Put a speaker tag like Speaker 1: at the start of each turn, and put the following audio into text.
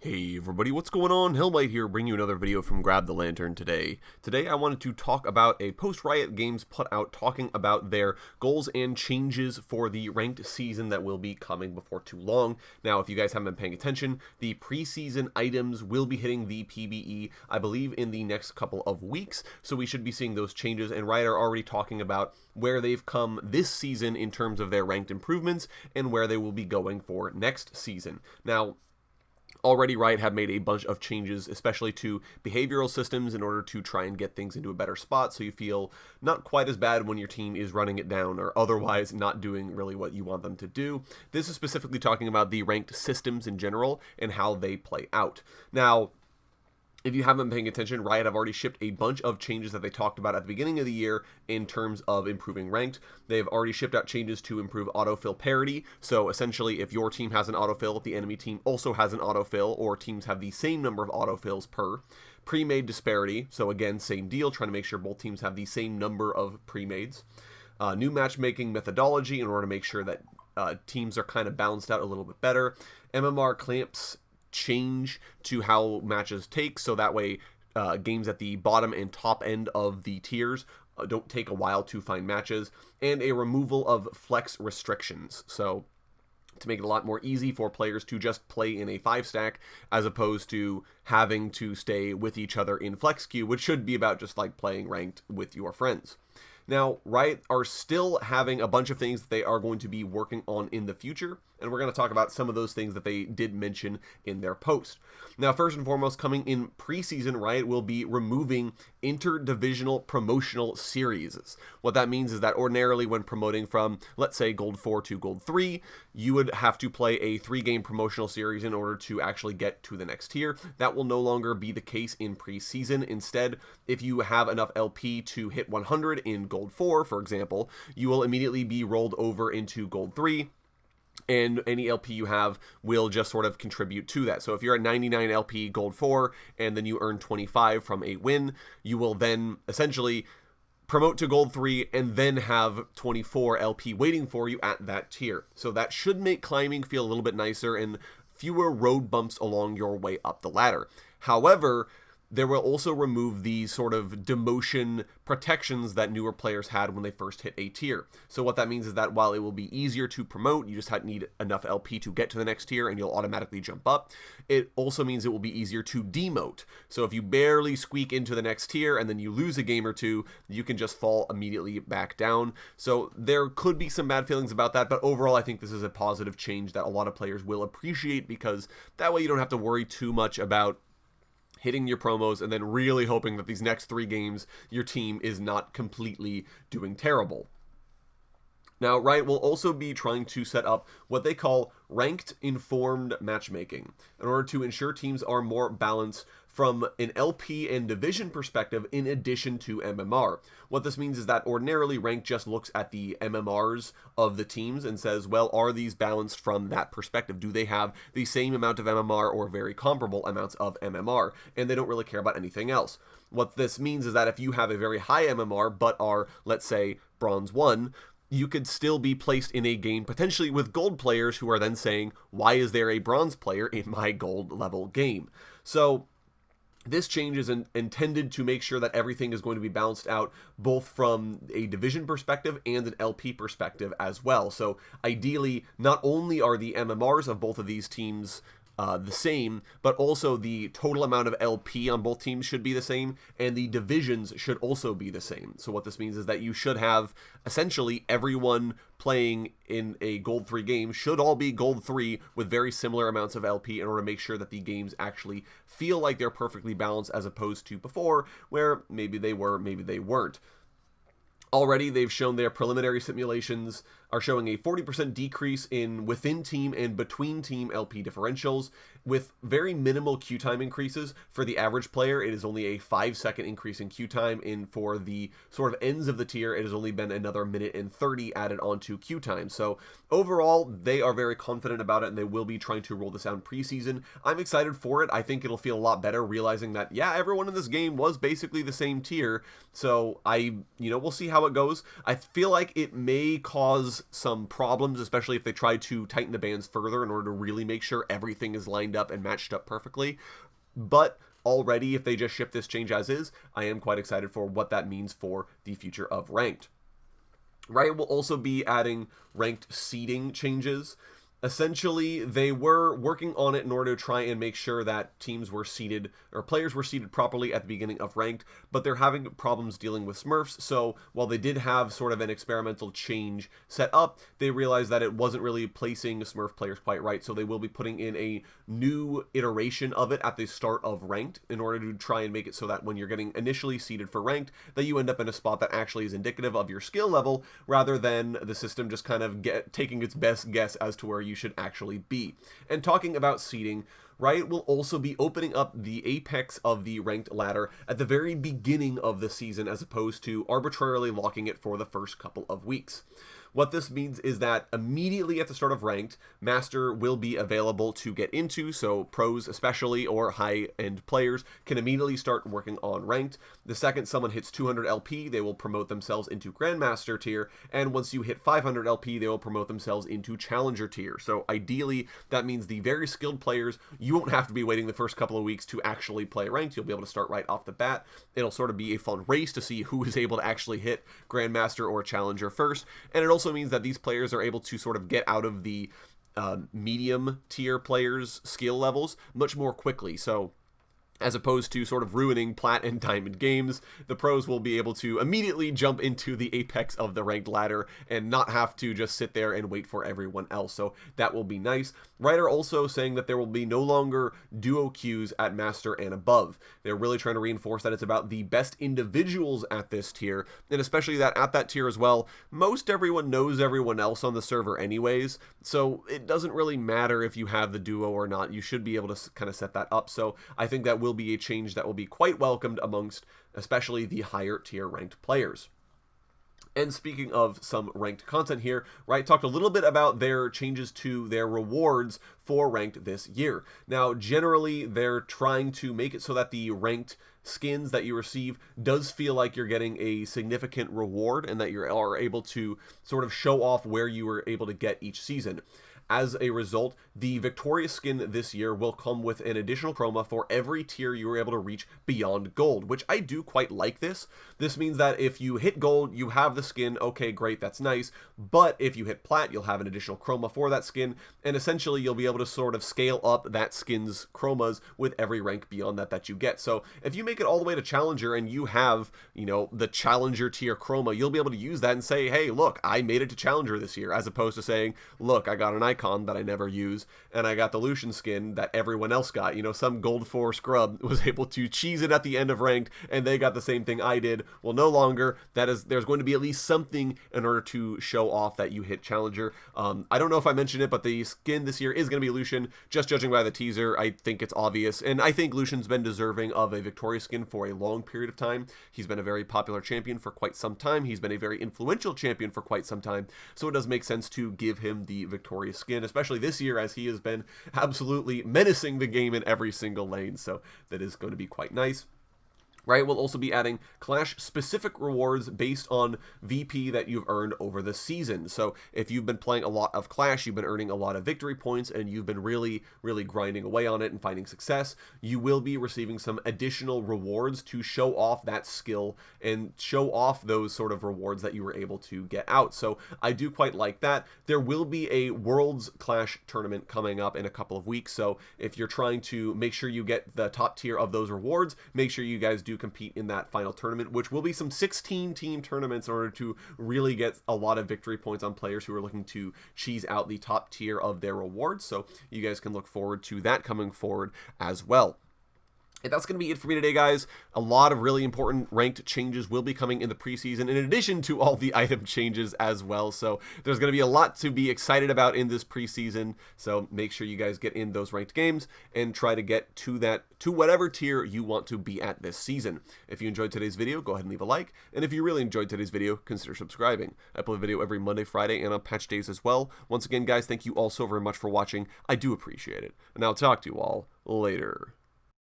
Speaker 1: Hey everybody, what's going on? Hellmite here, bringing you another video from Grab the Lantern today. Today I wanted to talk about a post Riot Games put out talking about their goals and changes for the ranked season that will be coming before too long. Now, if you guys haven't been paying attention, the preseason items will be hitting the PBE, I believe, in the next couple of weeks, so we should be seeing those changes, and Riot are already talking about where they've come this season in terms of their ranked improvements and where they will be going for next season. Now, already Riot have made a bunch of changes, especially to behavioral systems, in order to try and get things into a better spot so you feel not quite as bad when your team is running it down or otherwise not doing really what you want them to do. This is specifically talking about the ranked systems in general and how they play out. Now, if you haven't been paying attention, Riot have already shipped a bunch of changes that they talked about at the beginning of the year in terms of improving ranked. They've already shipped out changes to improve autofill parity. So essentially, if your team has an autofill, the enemy team also has an autofill, or teams have the same number of autofills per. Pre-made disparity. So again, same deal, trying to make sure both teams have the same number of pre-mades. New matchmaking methodology in order to make sure that teams are kind of balanced out a little bit better. MMR clamps change to how matches take, so that way games at the bottom and top end of the tiers don't take a while to find matches, and a removal of flex restrictions, so to make it a lot more easy for players to just play in a 5-stack as opposed to having to stay with each other in flex queue, which should be about just like playing ranked with your friends. Now, Riot are still having a bunch of things that they are going to be working on in the future, and we're going to talk about some of those things that they did mention in their post. Now, first and foremost, coming in preseason, Riot will be removing interdivisional promotional series. What that means is that ordinarily when promoting from, let's say, Gold 4 to Gold 3, you would have to play a 3-game promotional series in order to actually get to the next tier. That will no longer be the case in preseason. Instead, if you have enough LP to hit 100 in Gold 4, for example, you will immediately be rolled over into Gold 3, and any LP you have will just sort of contribute to that. So if you're at 99 LP Gold 4, and then you earn 25 from a win, you will then essentially promote to Gold 3 and then have 24 LP waiting for you at that tier. So that should make climbing feel a little bit nicer and fewer road bumps along your way up the ladder. However, there will also remove the sort of demotion protections that newer players had when they first hit a tier. So what that means is that while it will be easier to promote, you just need enough LP to get to the next tier and you'll automatically jump up. It also means it will be easier to demote. So if you barely squeak into the next tier and then you lose a game or two, you can just fall immediately back down. So there could be some bad feelings about that, but overall I think this is a positive change that a lot of players will appreciate, because that way you don't have to worry too much about hitting your promos and then really hoping that these next 3 games your team is not completely doing terrible. Now, Riot will also be trying to set up what they call ranked informed matchmaking in order to ensure teams are more balanced from an LP and division perspective in addition to MMR. What this means is that ordinarily ranked just looks at the MMRs of the teams and says, well, are these balanced from that perspective? Do they have the same amount of MMR or very comparable amounts of MMR? And they don't really care about anything else. What this means is that if you have a very high MMR but are, let's say, Bronze 1, you could still be placed in a game potentially with gold players who are then saying, why is there a bronze player in my gold level game? So this change is intended to make sure that everything is going to be balanced out, both from a division perspective and an LP perspective as well. So ideally, not only are the MMRs of both of these teams the same, but also the total amount of LP on both teams should be the same, and the divisions should also be the same. So what this means is that you should have essentially everyone playing in a Gold 3 game should all be Gold 3 with very similar amounts of LP in order to make sure that the games actually feel like they're perfectly balanced, as opposed to before where maybe they were, maybe they weren't. Already, they've shown their preliminary simulations are showing a 40% decrease in within-team and between-team LP differentials, with very minimal queue time increases. For the average player, it is only a 5-second increase in queue time, and for the sort of ends of the tier, it has only been another minute and 30 added onto queue time. So overall, they are very confident about it, and they will be trying to roll this out in preseason. I'm excited for it. I think it'll feel a lot better realizing that, yeah, everyone in this game was basically the same tier, so we'll see how it goes. I feel like it may cause some problems, especially if they try to tighten the bans further in order to really make sure everything is lined up and matched up perfectly. But already, if they just ship this change as is, I am quite excited for what that means for the future of Ranked. Riot will also be adding ranked seeding changes. Essentially, they were working on it in order to try and make sure that teams were seeded, or players were seeded properly at the beginning of Ranked, but they're having problems dealing with Smurfs, so while they did have sort of an experimental change set up, they realized that it wasn't really placing Smurf players quite right, so they will be putting in a new iteration of it at the start of Ranked in order to try and make it so that when you're getting initially seeded for Ranked, that you end up in a spot that actually is indicative of your skill level, rather than the system just kind of taking its best guess as to where you should actually be. And talking about seeding, Riot will also be opening up the apex of the ranked ladder at the very beginning of the season, as opposed to arbitrarily locking it for the first couple of weeks. What this means is that immediately at the start of Ranked, Master will be available to get into, so pros especially, or high-end players, can immediately start working on Ranked. The second someone hits 200 LP, they will promote themselves into Grandmaster tier, and once you hit 500 LP, they will promote themselves into Challenger tier. So ideally, that means the very skilled players, you won't have to be waiting the first couple of weeks to actually play Ranked. You'll be able to start right off the bat. It'll sort of be a fun race to see who is able to actually hit Grandmaster or Challenger first, and it also means that these players are able to sort of get out of the medium tier players' skill levels much more quickly. So as opposed to sort of ruining Plat and Diamond games, the pros will be able to immediately jump into the apex of the ranked ladder and not have to just sit there and wait for everyone else. So that will be nice. Riot are also saying that there will be no longer duo queues at Master and above. They're really trying to reinforce that it's about the best individuals at this tier, and especially that at that tier as well, most everyone knows everyone else on the server anyways, so it doesn't really matter if you have the duo or not. You should be able to kind of set that up. So I think that will be a change that will be quite welcomed amongst especially the higher tier ranked players. And speaking of some ranked content here, Riot talked a little bit about their changes to their rewards for ranked this year. Now, generally, they're trying to make it so that the ranked skins that you receive does feel like you're getting a significant reward and that you are able to sort of show off where you were able to get each season. As a result, the Victorious skin this year will come with an additional chroma for every tier you were able to reach beyond gold, which I do quite like this. This means that if you hit gold, you have the skin, okay, great, that's nice, but if you hit plat, you'll have an additional chroma for that skin, and essentially you'll be able to sort of scale up that skin's chromas with every rank beyond that you get. So if you make it all the way to Challenger and you have, you know, the Challenger tier chroma, you'll be able to use that and say, hey, look, I made it to Challenger this year, as opposed to saying, look, I got an icon that I never use, and I got the Lucian skin that everyone else got. You know, some gold 4 scrub was able to cheese it at the end of ranked, and they got the same thing I did. Well, no longer. There's going to be at least something in order to show off that you hit Challenger. I don't know if I mentioned it, but the skin this year is going to be Lucian. Just judging by the teaser, I think it's obvious, and I think Lucian's been deserving of a Victorious skin for a long period of time. He's been a very popular champion for quite some time. He's been a very influential champion for quite some time, so it does make sense to give him the Victorious skin, especially this year, as he has been absolutely menacing the game in every single lane. So that is going to be quite nice. Riot will also be adding Clash-specific rewards based on VP that you've earned over the season. So if you've been playing a lot of Clash, you've been earning a lot of victory points, and you've been really, really grinding away on it and finding success, you will be receiving some additional rewards to show off that skill and show off those sort of rewards that you were able to get out. So I do quite like that. There will be a Worlds Clash tournament coming up in a couple of weeks, so if you're trying to make sure you get the top tier of those rewards, make sure you guys do compete in that final tournament, which will be some 16-team tournaments in order to really get a lot of victory points on players who are looking to cheese out the top tier of their rewards. So you guys can look forward to that coming forward as well. And that's going to be it for me today, guys. A lot of really important ranked changes will be coming in the preseason, in addition to all the item changes as well. So there's going to be a lot to be excited about in this preseason. So make sure you guys get in those ranked games and try to get to whatever tier you want to be at this season. If you enjoyed today's video, go ahead and leave a like. And if you really enjoyed today's video, consider subscribing. I upload a video every Monday, Friday, and on patch days as well. Once again, guys, thank you all so very much for watching. I do appreciate it. And I'll talk to you all later.